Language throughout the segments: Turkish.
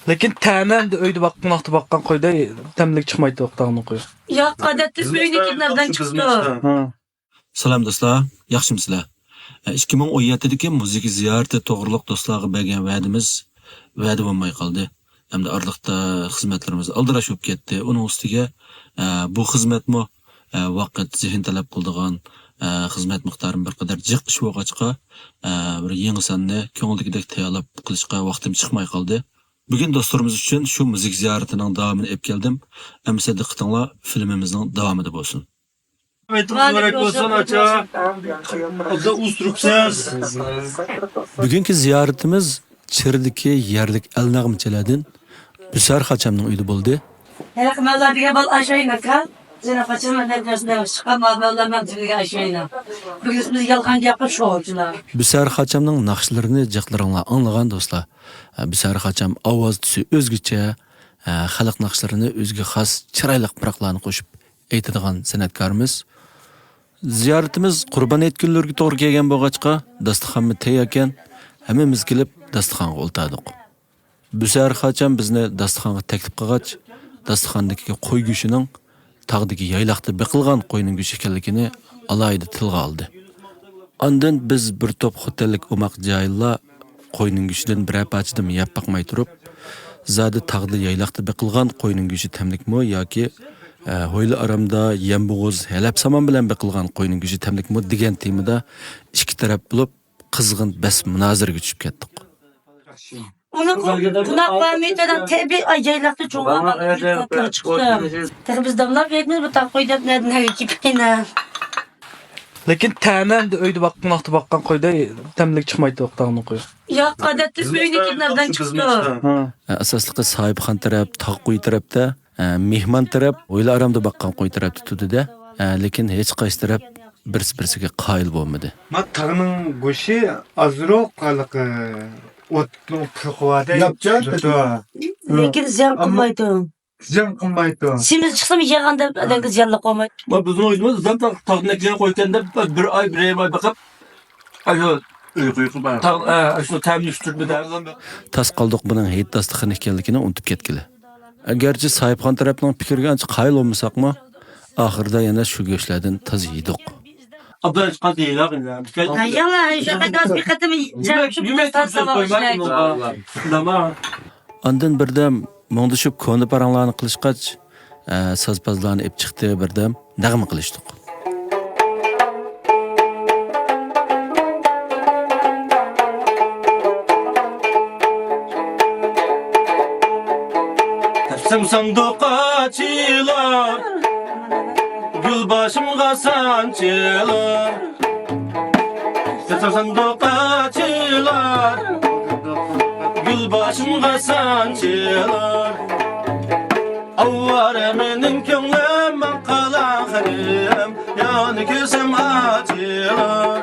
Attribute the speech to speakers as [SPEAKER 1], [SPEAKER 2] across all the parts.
[SPEAKER 1] Lekin ta'mam de öyde baktın aktı bakkan koyda temlik çıkmaydı oktağını koy.
[SPEAKER 2] Ya adetli böylekilerden çıktı.
[SPEAKER 1] Ha.
[SPEAKER 3] Salam dostlar, yaxshimisilar? 2017-dagi musiqa ziyorati to'g'riliq do'stlarga bergan va'da bo'lmay qoldi. Hamda oraliqda xizmatlarimiz aldirash bo'lib ketdi. Uning ustiga bu xizmatmi vaqt, zehn talab qiladigan xizmat miqdorini bir qadar jiq ish bo'lg'achqa bir yangi sanni ko'ngildagidek tayyorlab qilishga vaqtim chiqmay qoldi. Bugun do'stlarimiz uchun shu musiqa ziyoratining davomini olib keldim. Amsa diqqatinglar filmimizning davomida bo'lsin. Bugünkü ziyaretimiz Çirdiki yerlik el nağmıçalardan Büsar Haçam'ın uydu buldu.
[SPEAKER 2] Her kımalar bir bal aşağıyla kal. Zina kaçırma ne dersine çıkamaz vallahi ben tüyge aşağıyla. Bugün biz yalgan yapar şovcular.
[SPEAKER 3] Büsar Haçam'ın nakşlarını cıklarınla anlayan dostlar. Büsar Haçam avaz tüsü özgüçe, halk nakşlarını özgü xas çıraylık pıraqlarını koşup eytadigan sanatkarımız. Ziyaretimiz Qurban Hayit günleriga to'g'ri kelgan bo'lg'achqa, dasturxonimiz tayyor ekan, hammamiz kelib dasturxonga o'ltirdik. Büsar Haçam bizni dasturxonga taklif qilgach, dasturxondagi qo'y go'shining tog'dagi yaylaqda biqilgan qo'yning go'shi ekanligini alohida tilga oldi. Ondan biz bir to'p xotellik umoq joylar qo'yning go'shidan bir parchadan yeb baqmay turib, zodi tog'da yaylaqda biqilgan qo'yning go'shi tamlikmi yoki Hoyli aramda yembog'uz halab saman bilan biqilgan qo'yning go'shi tamlikmi degan temada ikki taraf bo'lib qizg'in bas munozaraga tushib ketdik.
[SPEAKER 2] Onu bunak vermeyeden tebi acaylıkta çok ama çıktı. Biz damlar vermiyoruz bu tak koyda ne ekipine.
[SPEAKER 1] Lekin ta'mam de öyde baktın aktı bakkan koyda temlik çıkmaydı oktağını koy.
[SPEAKER 2] Ya adetli böylekilerden çıktı.
[SPEAKER 1] Ha.
[SPEAKER 3] Asosliqi sohibxon taraf, tog' qo'y tarafda, mehmon taraf Hoyli aramda baqqan qo'y tarafda turdi-da, lekin hech qaysi taraf birsi-birsiga qoyil bo'lmadi.
[SPEAKER 4] Mat tağının goşi azroq qaliq otlu pırqıvada yapacak.
[SPEAKER 2] Lekin ziyan kılmaydı.
[SPEAKER 4] Ziyan qilmaydi.
[SPEAKER 2] Simiz çıksam yiyaganda adamga ziyanla koymaydı.
[SPEAKER 5] Bizim oyunumuz zaten tağındakilerini koyarken bir ay bakıp ayo uyku var. Şu temin üstürmeden.
[SPEAKER 3] Tas qoldiq buning hayit dasturxon ekanligini unutib ketgili. Agarchi sohibxon tarafning fikriga ancha qoyil bo'lmasaqmi, oxirida yana shu go'shlardan taz yedik.
[SPEAKER 5] Abdal çıkan değil abi.
[SPEAKER 2] Yalan şu kadar bir katım canım şu bir tasavvur başlaydı.
[SPEAKER 3] Ondan birdam mongdishib ko'ni paranglarni qilishqach, sazpazlarni ep chiqdi, birdam nag'ma qilishdik.
[SPEAKER 5] Tepsim sandığa açılar, gül başımga sançılar. Tepsim sandığa açılar, gül başımga sançılar. Avvara menin könglim qalaqırım, yani gözüm acılar.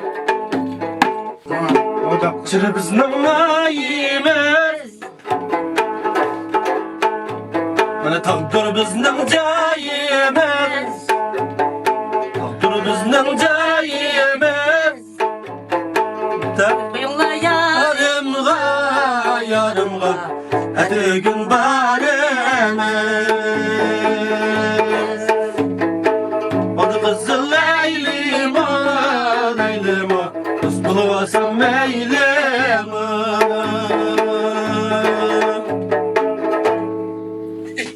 [SPEAKER 4] O da
[SPEAKER 5] Çırı bizning ayimiz, mana taqdir bizning joyimiz, taqdir bizning joyimiz.
[SPEAKER 2] Yollar ya.
[SPEAKER 5] Yarımga, hadi gün baremiz. Adı kızıl eylim, kız buluvasam eylim.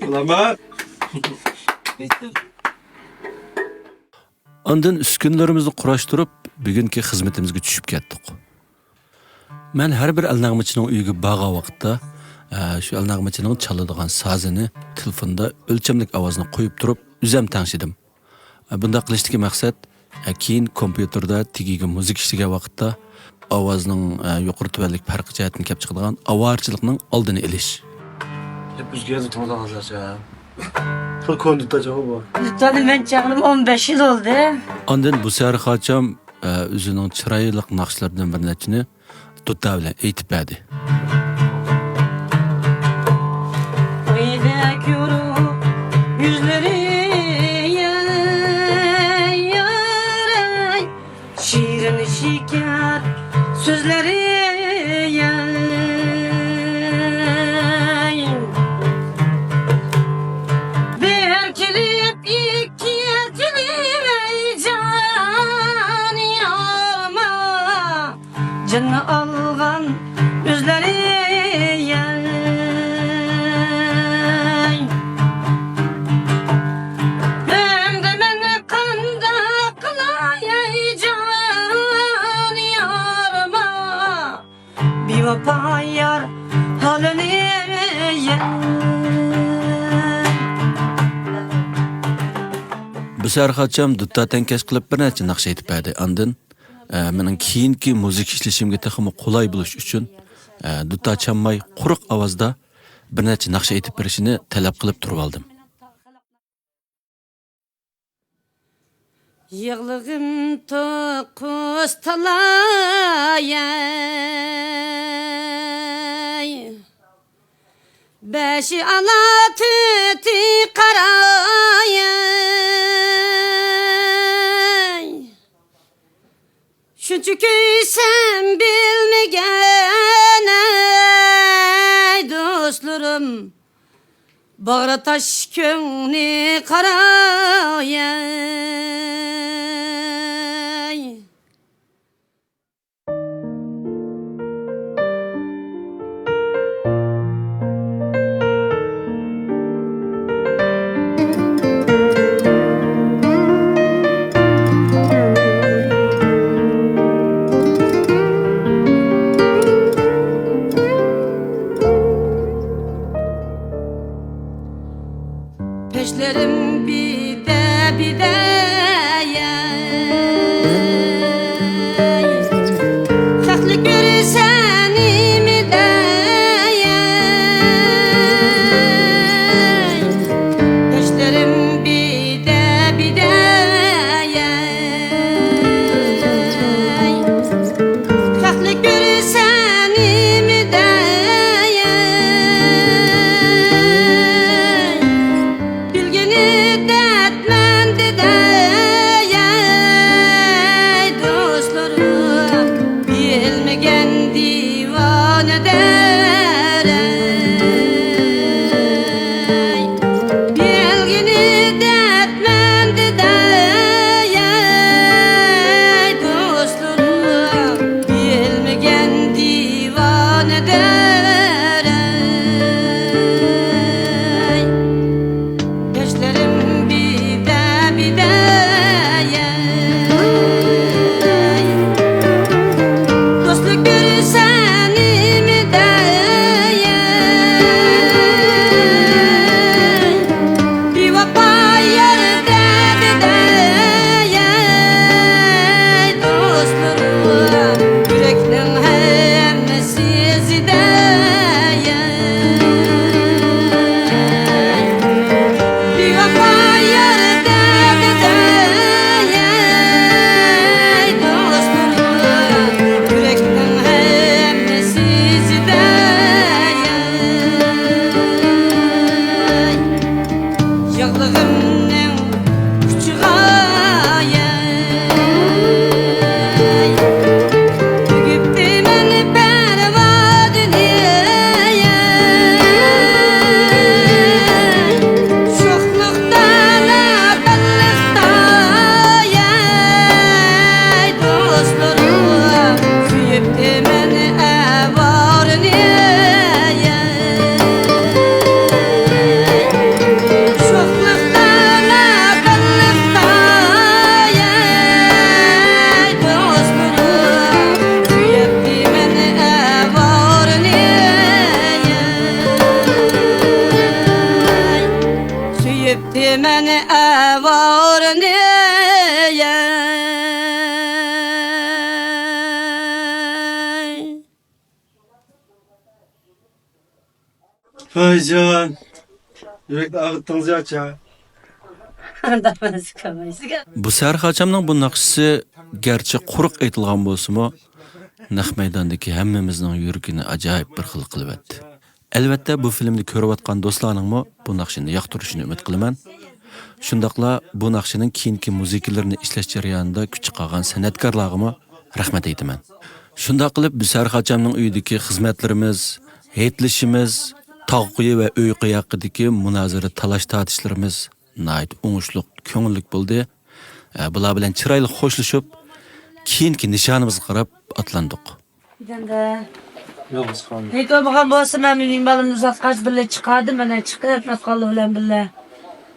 [SPEAKER 5] Ulama.
[SPEAKER 3] Ondan uskunlarimizni qurashtirib, bugungi xizmatimizga tushib ketdik. Men har bir alnag'machining uyiga borgan vaqtda shu alnag'machining chaladigan sazini telefonda o'lchamlik ovozini qo'yib turib, uzam tangshidim. Bunda qilishdagi maqsad keyin kompyuterda tegiga musiqa ishlagan vaqtda ovozning yuqori tubanlik farqi jihatini kelib chiqadigan avorchilikning oldini olish.
[SPEAKER 5] Hep üzgünüz tamam hazırca. Çok kondukta cevap var.
[SPEAKER 2] Tabii ben çağırdım 15 yıl oldu.
[SPEAKER 3] Ondan Büsar Haçam o'zining chiroyli naqshlaridan bir nechini duta bilan aytib berdi.
[SPEAKER 2] Öyle kuru yüzleri yaray, şirin şeker sözleri yaray.
[SPEAKER 3] Bu sefer haçam dutta tenkeş qilib bir necha naqsh aytib berdi. Andın mening keyingi muzik ishlashimga texmi qulay bo'lish uchun dutta çalmay quruq ovozda bir necha naqsh aytib berishini talab qilib turib oldim.
[SPEAKER 2] Yığlığım to'qqiz talay beshi ala tüti qaray Şunçukü sen bilmegen ey dostlarım Bağra taş köngni qaray Peşlerim bir de Haklı görürsen mi de Peşlerim bir de Haklı görürsen mi de Bilgini dertmendi de dostlarım bilmegen divane der Bilgini dertmendi de dostlarım bilmegen divane der Yaşlarım bir de Dostluk görürsen mi de Bir vapa yerde de Dostlarım yürekten hemmesi de Bir vapa yerde dostlarım yürekten hemmesi de Yağlığımın küçüğü Tügüptü beni pervadine Şokluktan akallıkta dostlarım Süyüptü beni evarine Şokluktan akallıkta dostlarım Süyüptü beni evarine Süyüptü beni evarine
[SPEAKER 4] Faycan. Yürekli ağıttınız ya ça.
[SPEAKER 3] Bu sefer haçamning bu naqshisi gerçi quruq aytilgan bo'lsa-mu, naq maydondagi hammamizning yuragini ajoyib bir xil qilib etdi. Albatta bu filmni ko'rayotgan do'stlarning bu naqshini yoqtirishini umid qilaman. Shundaqla bu naqshining keyingi muzikalarini ishlash jarayonida kuch qilgan san'atkorlarga rahmat aytaman. Shundaq qilib bu sefer haçamning uyidagi xizmatlarimiz, heytlishimiz, tog'quyi va uy haqidagi munozara talash tortishlarimiz nayt o'ngishliq, ko'ngillik bo'ldi. Bular bilan chiroyli xo'shlashib, keyingi nishonimizga qarab atlandik.
[SPEAKER 4] Yolg'iz qoldim.
[SPEAKER 2] Heyt olmagan bo'lsa men mening balimni uzatqach birga chiqardim, mana chiqib masqalli bilan birga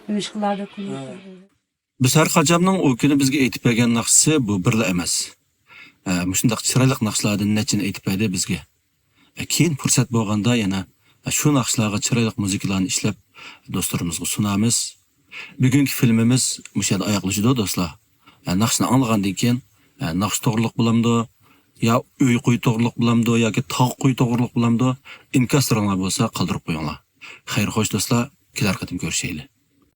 [SPEAKER 2] yumush qilardik.
[SPEAKER 3] Bu sefer haçamning o kuni bizga aytib bergan naqshisi bu birla emas. Shundaq chiroyli naqshlardan nechini aytib berdi bizga. Keyin fursat bo'lganda yana Shu naqshlarga chiroyli muzikalarni ishlab do'stlarimizga sunamiz. Bugungi filmimiz mushu yerda oyoqlashadi do'stlar. Naqshni anglagandan keyin naqsh to'g'riliq bo'lamdi, yo uy qo'y to'g'riliq bo'lamdi yoki tog' qo'y to'g'riliq bo'lamdi. Inkaslarlar bo'lsa qoldirib qo'yinglar. Xayr xo'sh do'stlar, kelar qatim ko'rishaylik.